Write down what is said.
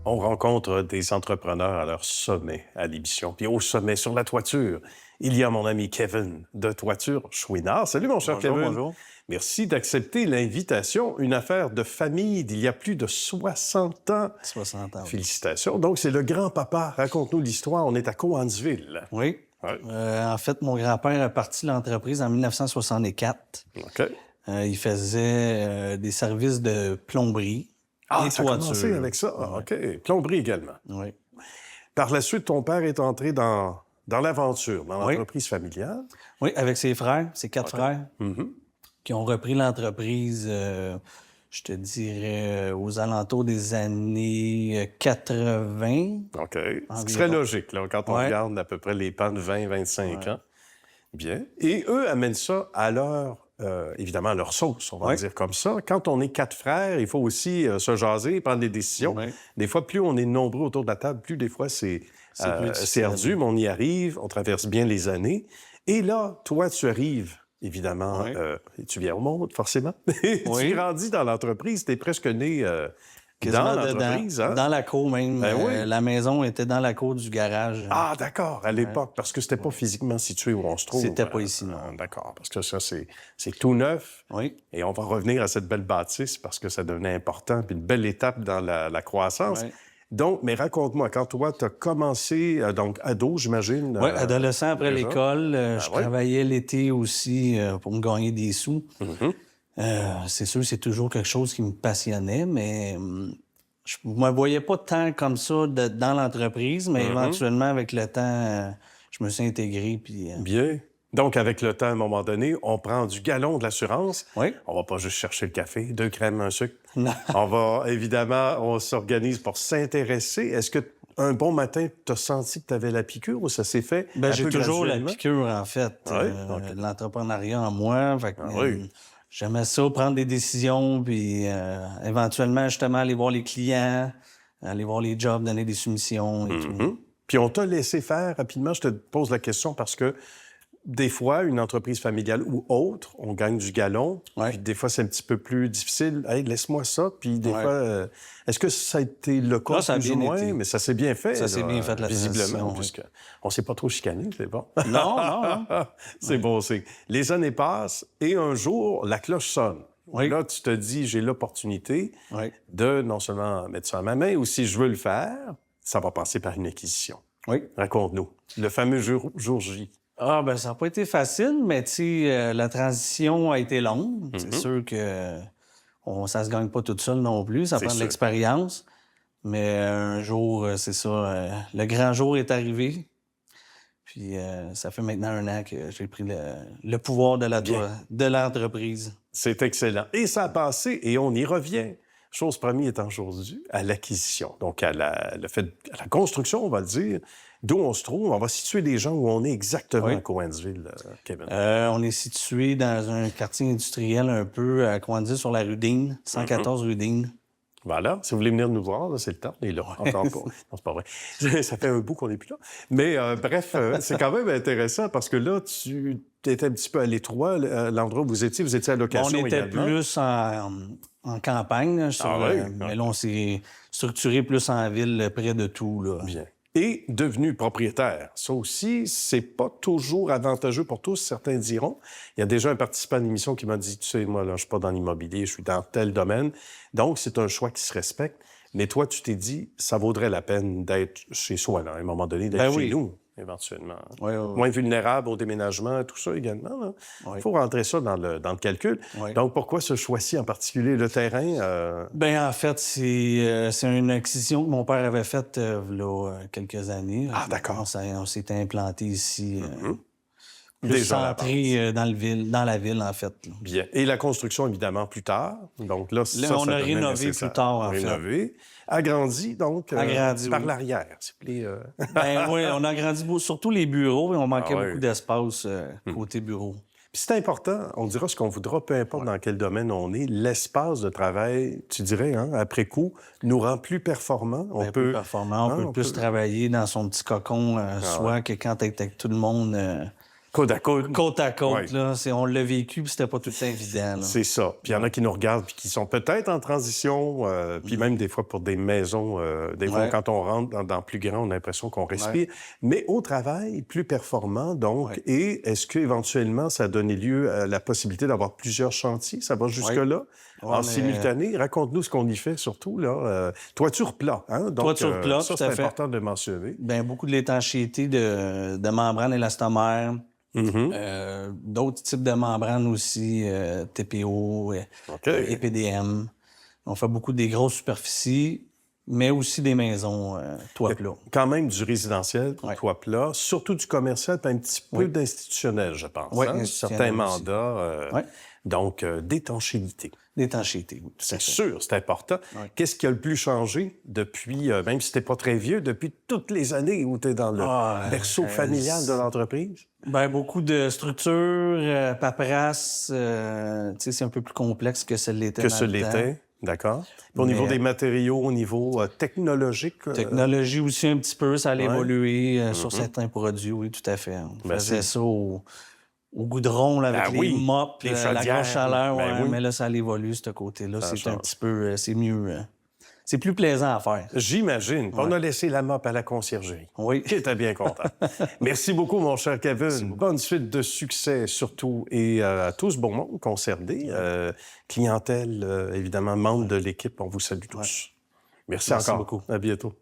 On rencontre des entrepreneurs à leur sommet à l'émission. Puis au sommet, sur la toiture, il y a mon ami Kevin de Toiture Chouinard. Salut mon cher Bonjour, Kevin. bonjour. Merci d'accepter l'invitation. Une affaire de famille d'il y a plus de 60 ans. 60 ans, oui. Félicitations. Donc, c'est le grand-papa. Raconte-nous l'histoire. On est à Cowansville. Oui. Ouais. En fait, mon grand-père a parti l'entreprise en 1964. OK. Il faisait des services de plomberie Ah, et ça a commencé toiture. avec ça. Ah, OK. Plomberie également. Oui. Par la suite, ton père est entré dans l'aventure, dans Oui. l'entreprise familiale. Oui, avec ses frères, ses 4 frères, Mhm. qui ont repris l'entreprise, je te dirais, aux alentours des années 80. OK. Ce Environ. qui serait logique, là, quand on Ouais. regarde à peu près les pans de 20-25 ans. Bien. Et eux amènent ça à leur, évidemment, à leur sauce, on va Ouais. dire comme ça. Quand on est 4 frères, il faut aussi se jaser, prendre des décisions. Ouais. Des fois, plus on est nombreux autour de la table, plus des fois c'est plus difficile. ardu, mais on y arrive, on traverse bien les années. Et là, toi, tu arrives, évidemment, Ouais. et tu viens au monde, forcément. Tu Oui. grandis dans l'entreprise, tu es presque né Quasiment dans dedans, l'entreprise. Hein? dans la cour même. Ben oui. La maison était dans la cour du garage. Ah, d'accord, à l'époque, parce que c'était pas physiquement situé où on se trouve. C'était pas ici, non. D'accord, parce que ça, c'est tout neuf. Oui. Et on va revenir à cette belle bâtisse parce que ça devenait important, puis une belle étape dans la croissance. Ouais. Donc, mais raconte-moi, quand toi, tu as commencé, donc ado, j'imagine. Oui, adolescent après déjà. l'école, je ouais. travaillais l'été aussi pour me gagner des sous. Mhm. C'est sûr, c'est toujours quelque chose qui me passionnait, mais je me voyais pas tant comme ça dans l'entreprise, mais éventuellement, avec le temps, je me suis intégré. Puis, Bien. Donc, avec le temps, à un moment donné, on prend du galon de l'assurance. Oui. On va pas juste chercher le café, 2 crèmes, un sucre. Non. On va, évidemment, on s'organise pour s'intéresser. Est-ce que un bon matin, tu as senti que tu avais la piqûre ou ça s'est fait Ben, un j'ai peu toujours la graduellement? piqûre, en fait, Oui, OK. de l'entrepreneuriat en moi. Fait que, oui. j'aimais ça, prendre des décisions, puis éventuellement, justement, aller voir les clients, aller voir les jobs, donner des soumissions et tout. Mhm. Puis on t'a laissé faire rapidement. Je te pose la question parce que des fois, une entreprise familiale ou autre, on gagne du galon. Ouais. Puis des fois, c'est un petit peu plus difficile. Hey, laisse-moi ça. Puis des Ouais. fois, est-ce que ça a été le cas Là, ça a plus ou bien moins? été. Mais ça s'est bien fait. Ça s'est là, bien fait, la visiblement, transition, oui. puisque on s'est pas trop chicané, c'est bon. Non, non, non. C'est bon signe. Les années passent et un jour, la cloche sonne. Oui. Là, tu te dis, j'ai l'opportunité Oui. de non seulement mettre ça à ma main, ou si je veux le faire, ça va passer par une acquisition. Oui. Raconte-nous. Le fameux jour J. Ah, ben ça n'a pas été facile, mais tu sais, la transition a été longue. C'est sûr que ça se gagne pas toute seule non plus. Ça C'est prend de sûr. l'expérience. Mais un jour, c'est ça, le grand jour est arrivé. Puis ça fait maintenant 1 an que j'ai pris le pouvoir de l'entreprise. C'est excellent. Et ça a passé et on y revient. Chose première étant aujourd'hui, à l'acquisition. Donc, à la construction, on va le dire, d'où on se trouve. On va situer les gens où on est exactement Oui. à Cowansville, Kevin. On est situé dans un quartier industriel un peu à Cowansville sur la rue Digne, 114 rue Digne. Voilà. Si vous voulez venir nous voir, là, c'est le temps. On est là. Encore pas. Non, c'est pas vrai. Ça fait un bout qu'on n'est plus là. Mais bref, c'est quand même intéressant parce que là, tu étais un petit peu à l'étroit, l'endroit où vous étiez. Vous étiez à location On était également. plus en campagne, là, Ah oui? mais là, on s'est structuré plus en ville, près de tout. Là. Bien. Et devenu propriétaire. Ça aussi, c'est pas toujours avantageux pour tous, certains diront. Il y a déjà un participant à l'émission qui m'a dit, tu sais, moi, là, je suis pas dans l'immobilier, je suis dans tel domaine. Donc, c'est un choix qui se respecte. Mais toi, tu t'es dit, ça vaudrait la peine d'être chez soi, là, à un moment donné, d'être Ben chez oui. nous, éventuellement. Oui, oui, oui. Moins vulnérable au déménagement, tout ça également. Là. Oui. Il faut rentrer ça dans le calcul. Oui. Donc, pourquoi ce choix-ci en particulier? Le terrain? Ben en fait, c'est une acquisition que mon père avait faite là, quelques années. Ah, d'accord. On s'était implanté ici, plus Déjà à la centré dans la ville, en fait. Là. Bien. Et la construction, évidemment, plus tard. Donc là, ça, on ça a devenait rénové nécessaire. plus tard, en fait. Rénové. Agrandi, donc, Agrandi, par oui. l'arrière. C'est plus, Ben oui, on a agrandi surtout les bureaux, et on manquait Ah oui. beaucoup d'espace côté bureau. Puis c'est important, on dira ce qu'on voudra, peu importe dans quel domaine on est, l'espace de travail, tu dirais, hein, après coup, nous rend plus performants. On Ben, peut... plus performant, on hein, peut plus travailler dans son petit cocon, soit que quand t'es avec tout le monde Coude à coude. côte à côte. Ouais. Là. On l'a vécu, puis c'était pas tout le temps évident. Là. C'est ça. Puis il y en a qui nous regardent puis qui sont peut-être en transition, puis même des fois pour des maisons. Des fois, quand on rentre dans plus grand, on a l'impression qu'on respire. Mais au travail, plus performant, donc. Et est-ce qu'éventuellement, ça a donné lieu à la possibilité d'avoir plusieurs chantiers? Ça va jusque-là? En simultané? Raconte-nous ce qu'on y fait, surtout. Là. Toiture plat. Hein? Donc, toiture plat, ça, tout à c'est fait. important de mentionner. Bien, beaucoup de l'étanchéité de membranes élastomères. D'autres types de membranes aussi, TPO, EPDM. On fait beaucoup des grosses superficies, mais aussi des maisons toit plat. Quand même du résidentiel, toit plat, surtout du commercial, puis un petit peu d'institutionnel, je pense. Oui, hein? Certains mandats. Donc, d'étanchéité. D'étanchéité, oui. C'est sûr, c'est important. Qu'est-ce qui a le plus changé depuis, même si t'es pas très vieux, depuis toutes les années où tu es dans le berceau familial de l'entreprise? Bien, beaucoup de structures, paperasse, c'est un peu plus complexe que ce l'était. Que ce l'était, d'accord. Au niveau des matériaux, au niveau technologique? Technologie aussi un petit peu, ça a évolué sur certains produits, oui, tout à fait. On faisait ça au goudron, là, avec les mops, la grosse chaleur, mais là, ça évolue, ce côté-là. C'est un petit peu... c'est mieux... c'est plus plaisant à faire. J'imagine. On a laissé la mop à la conciergerie. Oui. Qui était bien content. Merci beaucoup, mon cher Kevin. Bonne suite de succès, surtout, et à tout ce bon monde concerné. Clientèle, évidemment, membres de l'équipe, on vous salue tous. Merci encore. Beaucoup. À bientôt.